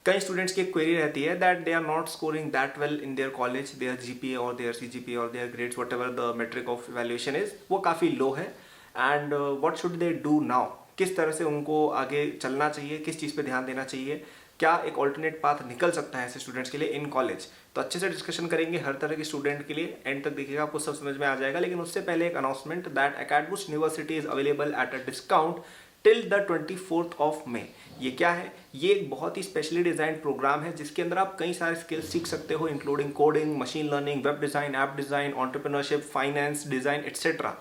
कई स्टूडेंट्स की एक क्वेरी रहती है that they are not scoring that well in their college, their GPA और देयर सीजीपीए और their grades whatever the metric of evaluation is, वो काफ़ी लो है। And what should they do now, किस तरह से उनको आगे चलना चाहिए, किस चीज़ पे ध्यान देना चाहिए, क्या एक ऑल्टरनेट पाथ निकल सकता है ऐसे स्टूडेंट्स के लिए इन कॉलेज। तो अच्छे से डिस्कशन करेंगे हर तरह के स्टूडेंट के लिए, एंड तक देखिएगा आपको सब समझ में आ जाएगा। लेकिन उससे पहले एक announcement that AcadBoost University is available at a discount till the 24th of May. ये क्या है? ये एक बहुत ही स्पेशली डिजाइन प्रोग्राम है जिसके अंदर आप कई सारे स्किल्स सीख सकते हो, including coding, machine learning, web design, app design, entrepreneurship, finance design etcetera.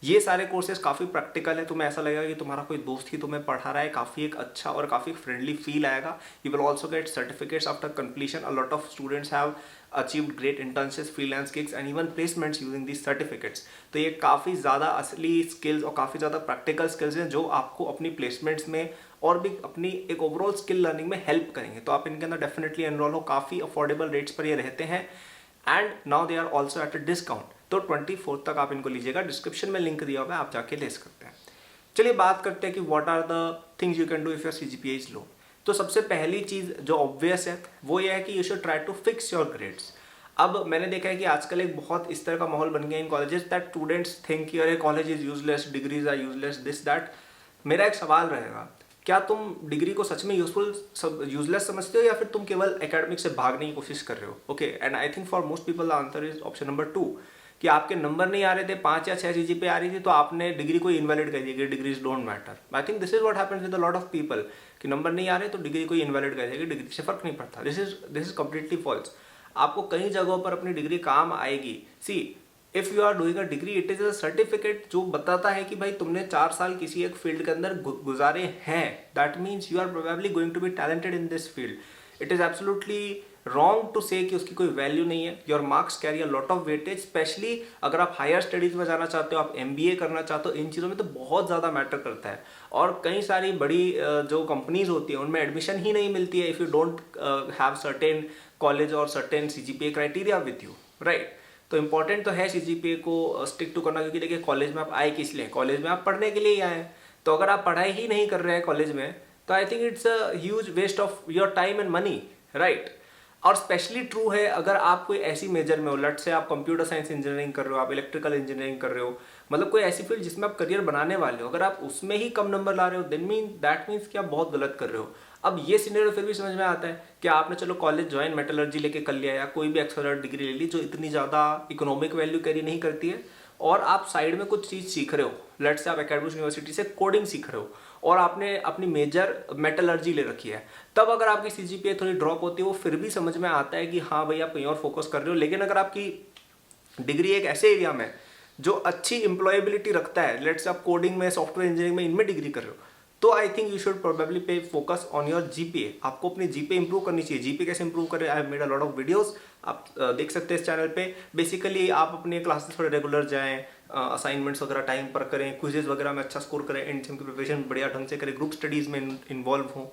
ये सारे कोर्सेज काफ़ी प्रैक्टिकल है, तुम्हें ऐसा लगेगा कि तुम्हारा कोई दोस्त ही तुम्हें पढ़ा रहा है। काफ़ी एक अच्छा और काफ़ी फ्रेंडली फील आएगा। You will also get certificates after completion. A lot of students have achieved great internships, freelance gigs and even placements using these certificates. तो ये काफ़ी ज़्यादा असली स्किल्स और काफ़ी ज़्यादा प्रैक्टिकल स्किल्स हैं जो आपको अपनी प्लेसमेंट्स में और भी अपनी एक ओवरऑल स्किल लर्निंग में हेल्प करेंगे। तो आप इनके अंदर डेफिनेटली एनरोल हो। काफ़ी अफोर्डेबल रेट्स पर ये रहते हैं and now they are also at a discount. तो 24 तक आप इनको लीजिएगा, डिस्क्रिप्शन में लिंक दिया हुआ है, आप जाके ले सकते हैं। चलिए बात करते हैं कि what are the things you can do if your CGPA is low. तो सबसे पहली चीज़ जो ऑब्वियस है वो ये है कि you should try to fix your grades. अब मैंने देखा है कि आजकल एक बहुत इस तरह का माहौल बन गया in colleges that students think अरे college is useless, degrees are useless, this that. मेरा एक सवाल रहेगा, क्या तुम डिग्री को सच में यूजलेस समझते हो या फिर तुम केवल एकेडमिक से भागने की कोशिश कर रहे हो? Okay, and I think for most people the answer is option number 2, कि आपके नंबर नहीं आ रहे थे, 5 या 6 चीजें पे आ रही थी, तो आपने डिग्री को इनवैलिड कर दिया कि degrees don't matter. I think this is what happens with a lot of people, कि नंबर नहीं आ रहे तो डिग्री को इनवैलिड कर दिया कि डिग्री से फर्क नहीं पड़ता। This is completely false. आपको कई जगहों पर अपनी डिग्री काम आएगी। See, if you are doing a degree, it is a certificate जो बताता है कि भाई तुमने 4 साल किसी एक फील्ड के अंदर गुजारे हैं। That means you are probably going to be talented in this field. It is absolutely wrong to say कि उसकी कोई वैल्यू नहीं है। Your marks carry a lot of weightage, specially अगर आप हायर स्टडीज में जाना चाहते हो, आप एमबीए करना चाहते हो, इन चीज़ों में तो बहुत ज़्यादा मैटर करता है। और कई सारी बड़ी जो कंपनीज होती हैं उनमें एडमिशन ही नहीं मिलती है if you don't have certain college और certain CGPA criteria with you, right. तो इंपॉर्टेंट तो है सीजीपीए को स्टिक टू करना, क्योंकि देखिए कॉलेज में आप आए किस लिए? कॉलेज में आप पढ़ने के लिए ही आए। तो अगर आप पढ़ाई ही नहीं कर रहे हैं कॉलेज में, तो I think it's a huge waste of your time and money, right. और स्पेशली ट्रू है अगर आप कोई ऐसी मेजर में हो, लट से आप कंप्यूटर साइंस इंजीनियरिंग कर रहे हो, आप इलेक्ट्रिकल इंजीनियरिंग कर रहे हो, मतलब कोई ऐसी फील्ड जिसमें आप करियर बनाने वाले हो, अगर आप उसमें ही कम नंबर ला रहे हो, दैट मीन्स कि आप बहुत गलत कर रहे हो। अब ये सिनेरियो फिर भी समझ में आता है कि आपने चलो कॉलेज ज्वाइन मेटलर्जी लेके कर लिया या कोई भी एक्सलरेट डिग्री ले ली जो इतनी ज़्यादा इकोनॉमिक वैल्यू कैरी नहीं करती है, और आप साइड में कुछ चीज़ सीख रहे हो। लेट्स से आप अकेडमी यूनिवर्सिटी से कोडिंग सीख रहे हो और आपने अपनी मेजर मेटलर्जी ले रखी है, तब अगर आपकी सीजीपीए थोड़ी ड्रॉप होती है वो फिर भी समझ में आता है कि हाँ भाई आप कहीं और फोकस कर रहे हो। लेकिन अगर आपकी डिग्री एक ऐसे एरिया में जो अच्छी एम्प्लॉयबिलिटी रखता है, लेट्स से आप कोडिंग में, सॉफ्टवेयर इंजीनियरिंग में, इनमें डिग्री कर रहे हो, तो I think you should probably पे फोकस ऑन योर जीपीए। आपको अपनी जीपीए इंप्रूव करनी चाहिए। जीपीए कैसे इंप्रूव करें? I have made a lot of videos, आप देख सकते हैं इस चैनल पे। बेसिकली आप अपने क्लासेस थोड़े रेगुलर जाएं, असाइनमेंट्स वगैरह टाइम पर करें, क्विजेज वगैरह में अच्छा स्कोर करें, एंड की प्रिपरेशन बढ़िया ढंग से करें, ग्रुप स्टडीज में इन्वॉल्व हों।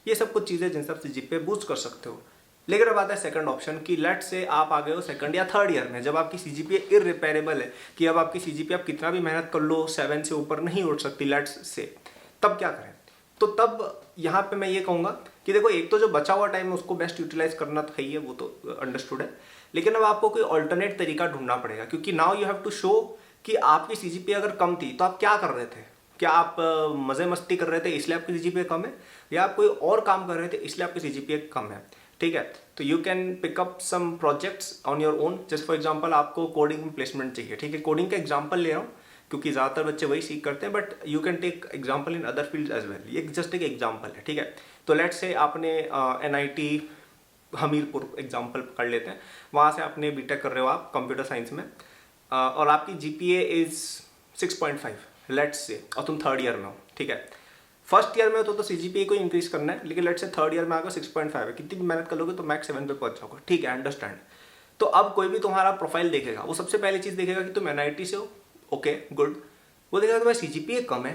ये सब कुछ चीज़ें जिनसे आप जीपीए बूस्ट कर सकते हो। लेकिन अब आता है सेकंड ऑप्शन की लेट से आप आ गए हो सेकंड या थर्ड ईयर में, जब आपकी सीजीपीए इररिपेयरेबल है कि अब आपकी सीजीपीए आप कितना भी मेहनत कर लो 7 से ऊपर नहीं उठ सकती लेट्स से, तब क्या करें? तो तब यहाँ पे मैं ये कहूँगा कि देखो, एक तो जो बचा हुआ टाइम है उसको बेस्ट यूटिलाइज करना तो है ही है, वो तो अंडरस्टूड है। लेकिन अब आपको कोई ऑल्टरनेट तरीका ढूंढना पड़ेगा, क्योंकि now you have to show कि आपकी सीजीपीए अगर कम थी तो आप क्या कर रहे थे। क्या आप मजे मस्ती कर रहे थे इसलिए आपकी सीजीपीए कम है, या आप कोई और काम कर रहे थे इसलिए आपकी सीजीपीए कम है? ठीक है, तो you can pick up some projects on your own. Just for example आपको कोडिंग में प्लेसमेंट चाहिए, ठीक है, कोडिंग का एग्जांपल ले रहा हूँ क्योंकि ज़्यादातर बच्चे वही सीख करते हैं, but you can take example in other fields as well. ये जस्ट एक एग्जांपल है, ठीक है। तो लेट्स से आपने एनआईटी हमीरपुर एग्जांपल पकड़ लेते हैं, वहाँ से आपने बीटेक कर रहे हो आप कंप्यूटर साइंस में, और आपकी जीपीए इज 6.5 लेट्स से, और तुम थर्ड ईयर में हो, ठीक है। फर्स्ट ईयर में हो तो सीजीपीए को इंक्रीज करना है, लेकिन लेट्स से थर्ड ईयर में आकर 6.5 है, कितनी भी मेहनत कर लोगे तो मैक्स 7 पे पहुंच जाओगे, ठीक है, अंडरस्टैंड। तो अब कोई भी तुम्हारा प्रोफाइल देखेगा, वो सबसे पहली चीज़ देखेगा कि तुम एनआईटी से हो, ओके गुड। वो देखेगा तुम्हारा सीजीपीए कम है,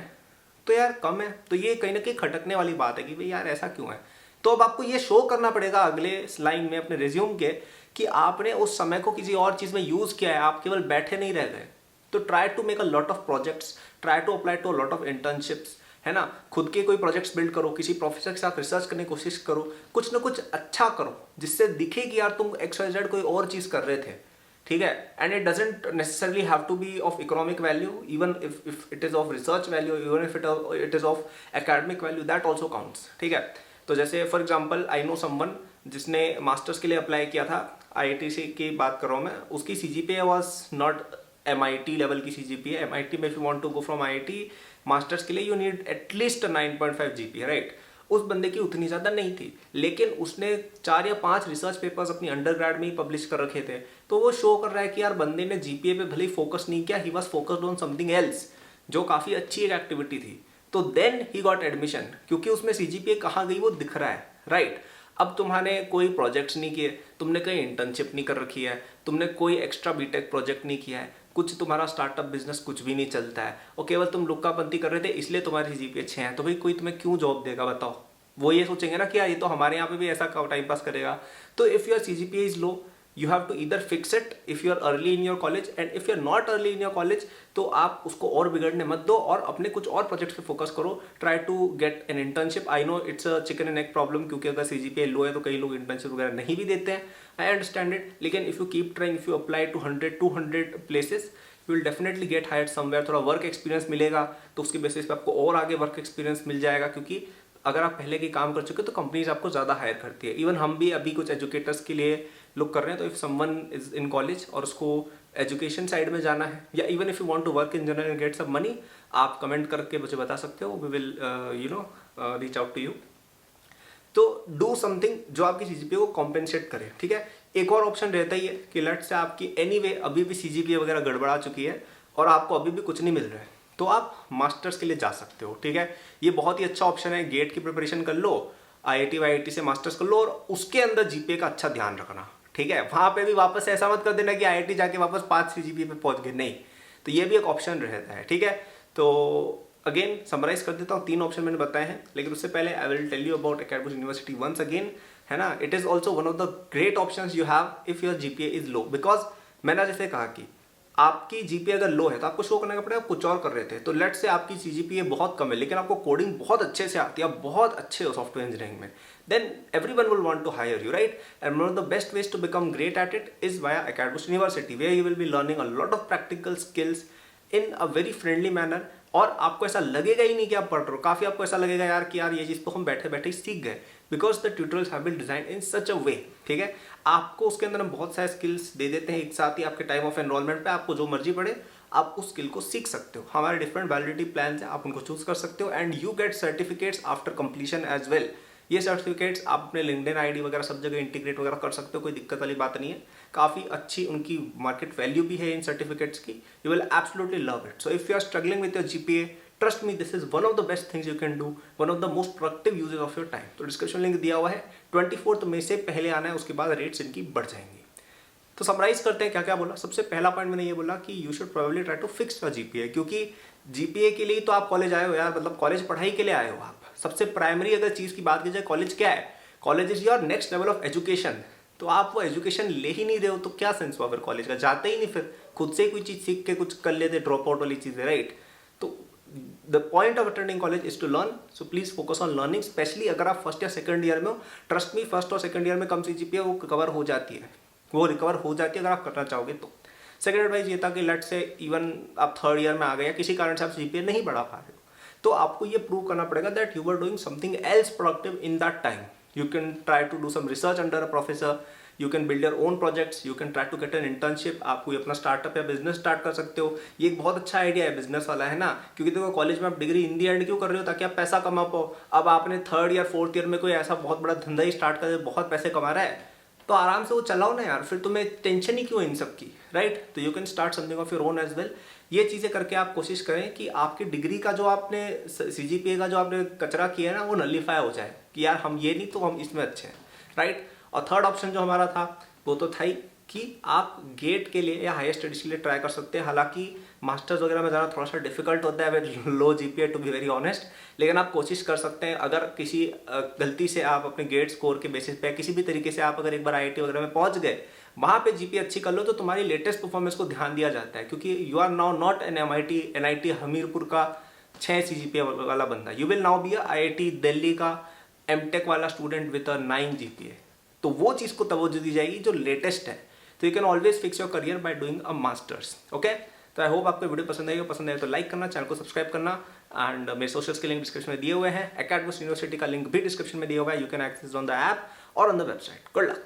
तो यार कम है तो ये कहीं ना कहीं खटकने वाली बात है कि भाई यार ऐसा क्यों है। तो अब आपको ये शो करना पड़ेगा अगले लाइन में अपने रिज्यूम के कि आपने उस समय को किसी और चीज़ में यूज़ किया है, आप केवल बैठे नहीं रह गए। तो try to make a lot of projects, try to apply to a lot of internships, है ना। खुद के कोई प्रोजेक्ट्स बिल्ड करो, किसी प्रोफेसर के साथ रिसर्च करने की कोशिश करो, कुछ ना कुछ अच्छा करो जिससे दिखे कि यार तुम XYZ कोई और चीज कर रहे थे, ठीक है। And it doesn't necessarily have to be of economic value, even if it is of research value, even if it is of academic value, that also counts, ठीक है। तो जैसे for example I know someone जिसने masters के लिए apply किया था, IIT की बात कर रहा हूँ मैं, उसकी CGPA was not MIT level की CGPA। MIT में if you want to go from IIT masters के लिए you need at least 9.5 GPA, right. उस बंदे की उतनी ज़्यादा नहीं थी, लेकिन उसने 4 या 5 रिसर्च पेपर्स अपनी अंडरग्रेड में ही पब्लिश कर रखे थे। तो वो शो कर रहा है कि यार बंदे ने GPA पे भले ही फोकस नहीं किया, he was focused on something else, जो काफ़ी अच्छी एक एक्टिविटी थी। तो देन ही गॉट एडमिशन, क्योंकि उसमें CGPA कहाँ गई वो दिख रहा है, राइट। अब तुम्हारे कोई प्रोजेक्ट्स नहीं किए, तुमने कहीं इंटर्नशिप नहीं कर रखी है, तुमने कोई एक्स्ट्रा बीटेक प्रोजेक्ट नहीं किया है, कुछ तुम्हारा स्टार्टअप बिजनेस कुछ भी नहीं चलता है, और केवल तुम लुक्कापंती कर रहे थे इसलिए तुम्हारी CGPA 6 है, तो भाई कोई तुम्हें क्यों जॉब देगा बताओ। वो ये सोचेंगे ना कि यार ये तो हमारे यहाँ पे भी ऐसा टाइम पास करेगा। तो if your CGPA is low, you have to either fix it if you are early in your college, and if you are not early in your college तो आप उसको और बिगड़ने मत दो और अपने कुछ और प्रोजेक्ट्स पे फोकस करो। Try to get an internship. I know it's a chicken and egg problem, क्योंकि अगर CGPA लो है तो कई लोग इंटर्नशिप वगैरह नहीं भी देते हैं, आई अंडरस्टैंड इट। लेकिन if you keep trying, if you apply to 100-200 places, you will definitely get hired somewhere. थोड़ा वर्क एक्सपीरियंस मिलेगा तो उसके बेसिस पे आपको और आगे वर्क एक्सपीरियंस मिल जाएगा, क्योंकि अगर आप पहले के काम कर चुके हो तो कंपनीज आपको ज़्यादा हायर करती है। इवन हम भी अभी कुछ एजुकेटर्स के लिए लुक कर रहे हैं, तो if someone is in college और उसको एजुकेशन साइड में जाना है, या even if you want to work in general and get some money, आप कमेंट करके मुझे बता सकते हो, we will reach out to you. तो डू समथिंग जो आपकी CGPA को कॉम्पेंसेट करे, ठीक है। एक और ऑप्शन रहता ही है कि लेट्स से आपकी एनीवे अभी भी CGPA वगैरह गड़बड़ा चुकी है और आपको अभी भी कुछ नहीं मिल रहा है, तो आप मास्टर्स के लिए जा सकते हो, ठीक है। ये बहुत ही अच्छा ऑप्शन है। गेट की प्रिपरेशन कर लो, IIT से मास्टर्स कर लो, और उसके अंदर GPA का अच्छा ध्यान रखना, ठीक है। वहां पे भी वापस ऐसा मत कर देना कि IIT जाके वापस 5 CGPA पे पहुंच गए, नहीं। तो ये भी एक ऑप्शन रहता है, ठीक है। तो अगेन समराइज कर देता हूँ, 3 ऑप्शन मैंने बताए हैं, लेकिन उससे पहले I will tell you about academic university once again, है ना। It is also one of the great options you have if your GPA is low, because मैंने जैसे कहा कि आपकी GPA अगर लो है तो आपको शो करने का पड़ेगा आप कुछ और कर रहे थे। तो लेट्स से आपकी CGPA बहुत कम है लेकिन आपको कोडिंग बहुत अच्छे से आती है, आप बहुत अच्छे हो सॉफ्टवेयर इंजीनियरिंग में, then everyone will want to hire you, right? And one of the best ways to become great at it is via Academy University, where you will be learning a lot of practical skills in a very friendly manner। और आपको ऐसा लगेगा ही नहीं कि आप पढ़ रहे हो, काफ़ी आपको ऐसा लगेगा यार कि यार ये चीज़ तो हम बैठे बैठे ही सीख गए, because the tutorials have been design in such a way, ठीक है। आपको उसके अंदर हम बहुत सारे स्किल्स दे देते हैं एक साथ ही, आपके टाइम ऑफ एनरोलमेंट पे आपको जो मर्जी पड़े आप उस स्किल को सीख सकते हो। हमारे डिफरेंट वैलिडिटी प्लान है, आप उनको चूज कर सकते हो, and you get certificates after completion as well. ये सर्टिफिकेट्स आप अपने लिंक्डइन आईडी वगैरह सब जगह इंटीग्रेट वगैरह कर सकते हो, कोई दिक्कत वाली बात नहीं है। काफ़ी अच्छी उनकी मार्केट वैल्यू भी है इन सर्टिफिकेट्स की, you will absolutely love it. So if you are struggling with your GPA, trust me, this is one of the best things you can do, one of the most productive uses of your time. तो description link दिया हुआ है, 24 मई से पहले आना है, उसके बाद रेट्स इनकी बढ़ जाएंगी। तो समराइज करते हैं क्या क्या बोला। सबसे पहला पॉइंट मैंने ये बोला कि you should probably try to fix your GPA, क्योंकि GPA के लिए तो आप कॉलेज आए हो यार, मतलब कॉलेज पढ़ाई के लिए आए हो आप। सबसे प्राइमरी अगर चीज़ की बात की जाए, कॉलेज क्या है? College is your next level of education. तो आप वो एजुकेशन ले ही नहीं रहे हो तो क्या सेंस हुआ फिर कॉलेज का? जाते ही नहीं, फिर खुद से कोई चीज़ सीख के कुछ कर लेते, ड्रॉप आउट वाली चीज़ है, राइट। तो the point of attending college is to learn, so please focus on learning, specially अगर आप फर्स्ट या सेकंड ईयर में हो। ट्रस्ट मी, फर्स्ट और सेकंड ईयर में कम सी GPA वो कवर हो जाती है, वो रिकवर हो जाती है अगर आप करना चाहोगे तो। सेकंड एडवाइस ये था कि लेट से इवन आप थर्ड ईयर में आ गए या किसी कारण से आप GPA नहीं बढ़ा पा रहे हो, तो आपको ये प्रूव करना पड़ेगा that you are doing something else productive in that time. You can try to do some research under a professor, you can build your own projects, you can try to get an internship. आप कोई अपना startup या business start कर सकते हो। ये एक बहुत अच्छा आइडिया है बिजनेस वाला, है ना, क्योंकि देखो कॉलेज में आप डिग्री इन दी एंड क्यों कर रहे हो? ताकि आप पैसा कमा पाओ। अब आपने थर्ड या फोर्थ ईयर में कोई ऐसा बहुत बड़ा धंधा ही स्टार्ट कर बहुत पैसे कमा रहा है, तो आराम से वो चलाओ ना यार, फिर तुम्हें टेंशन ही क्यों इन सब की, राइट। तो you can start something of your own as well. ये चीज़ें करके आप कोशिश करें कि आपकी डिग्री का जो आपने CGPA का जो आपने कचरा किया है ना, वो नलीफाई हो जाए कि यार हम ये नहीं तो हम इसमें अच्छे हैं, राइट। और थर्ड ऑप्शन जो हमारा था वो तो था ही कि आप गेट के लिए या हायर स्टडीज के लिए ट्राई कर सकते हैं। हालांकि मास्टर्स वगैरह में जाना थोड़ा सा डिफिकल्ट होता है with low GPA, to be very honest, लेकिन आप कोशिश कर सकते हैं। अगर किसी गलती से आप अपने गेट स्कोर के बेसिस पे किसी भी तरीके से आप अगर एक बार IIT वगैरह में पहुंच गए, वहाँ पे GPA अच्छी कर लो, तो तुम्हारी लेटेस्ट परफॉर्मेंस को ध्यान दिया जाता है, क्योंकि you are now not an NIT Hamirpur का 6 CGPA वाला बंदा, you will now be a IIT Delhi का MTech वाला स्टूडेंट विद अ 9 GPA। तो वो चीज़ को तवज्जो दी जाएगी जो लेटेस्ट है। तो you can always fix your career by doing a masters. Okay, तो आई होप आपको वीडियो पसंद आए तो लाइक करना, चैनल को सब्सक्राइब करना, एंड मेरे सोशल्स के लिंक डिस्क्रिप्शन में दिए हुए हैं। एकेडमिक्स यूनिवर्सिटी का लिंक भी डिस्क्रिप्शन में दिया हुआ है। You can access on the app और on the website. Good luck.